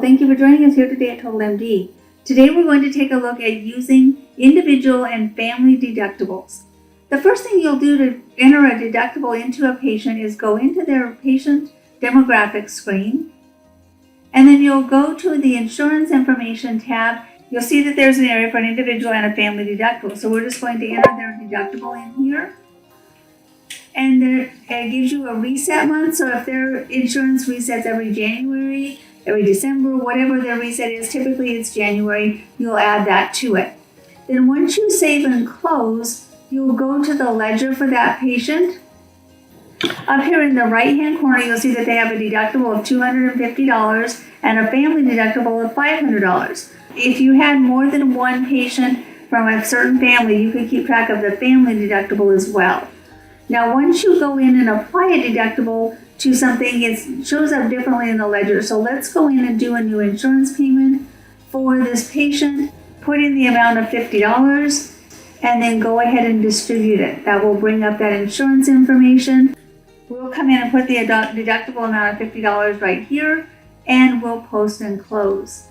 Thank you for joining us here today at TotalMD. Today we're going to take a look at using individual and family deductibles. The first thing you'll do to enter a deductible into a patient is go into their patient demographic screen, and then you'll go to the insurance information tab. You'll see that there's an area for an individual and a family deductible. So we're just going to enter their deductible in here. And it gives you a reset month. So if their insurance resets every January, every December, whatever their reset is, typically it's January, you'll add that to it. Then once you save and close, you'll go to the ledger for that patient. Up here in the right-hand corner, you'll see that they have a deductible of $250 and a family deductible of $500. If you had more than one patient from a certain family, you could keep track of the family deductible as well. Now, once you go in and apply a deductible to something, it shows up differently in the ledger. So let's go in and do a new insurance payment for this patient, put in the amount of $50, and then go ahead and distribute it. That will bring up that insurance information. We'll come in and put the deductible amount of $50 right here, and we'll post and close.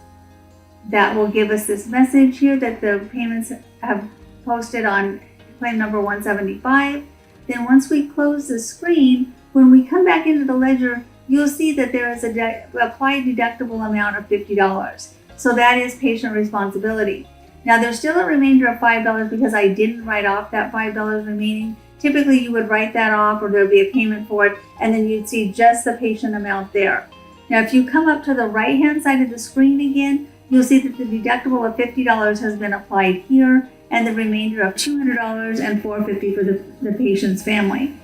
That will give us this message here that the payments have posted on claim number 175. Then once we close the screen, when we come back into the ledger, you'll see that there is a applied deductible amount of $50. So that is patient responsibility. Now there's still a remainder of $5 because I didn't write off that $5 remaining. Typically you would write that off or there'd be a payment for it, and then you'd see just the patient amount there. Now if you come up to the right hand side of the screen again, you'll see that the deductible of $50 has been applied here, and the remainder of $200 and $450 for the patient's family.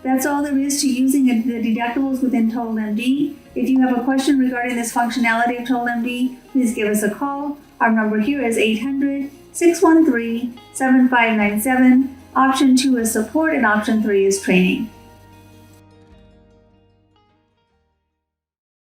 That's all there is to using the deductibles within TotalMD. If you have a question regarding this functionality of TotalMD, please give us a call. Our number here is 800-613-7597. Option 2 is support and option 3 is training.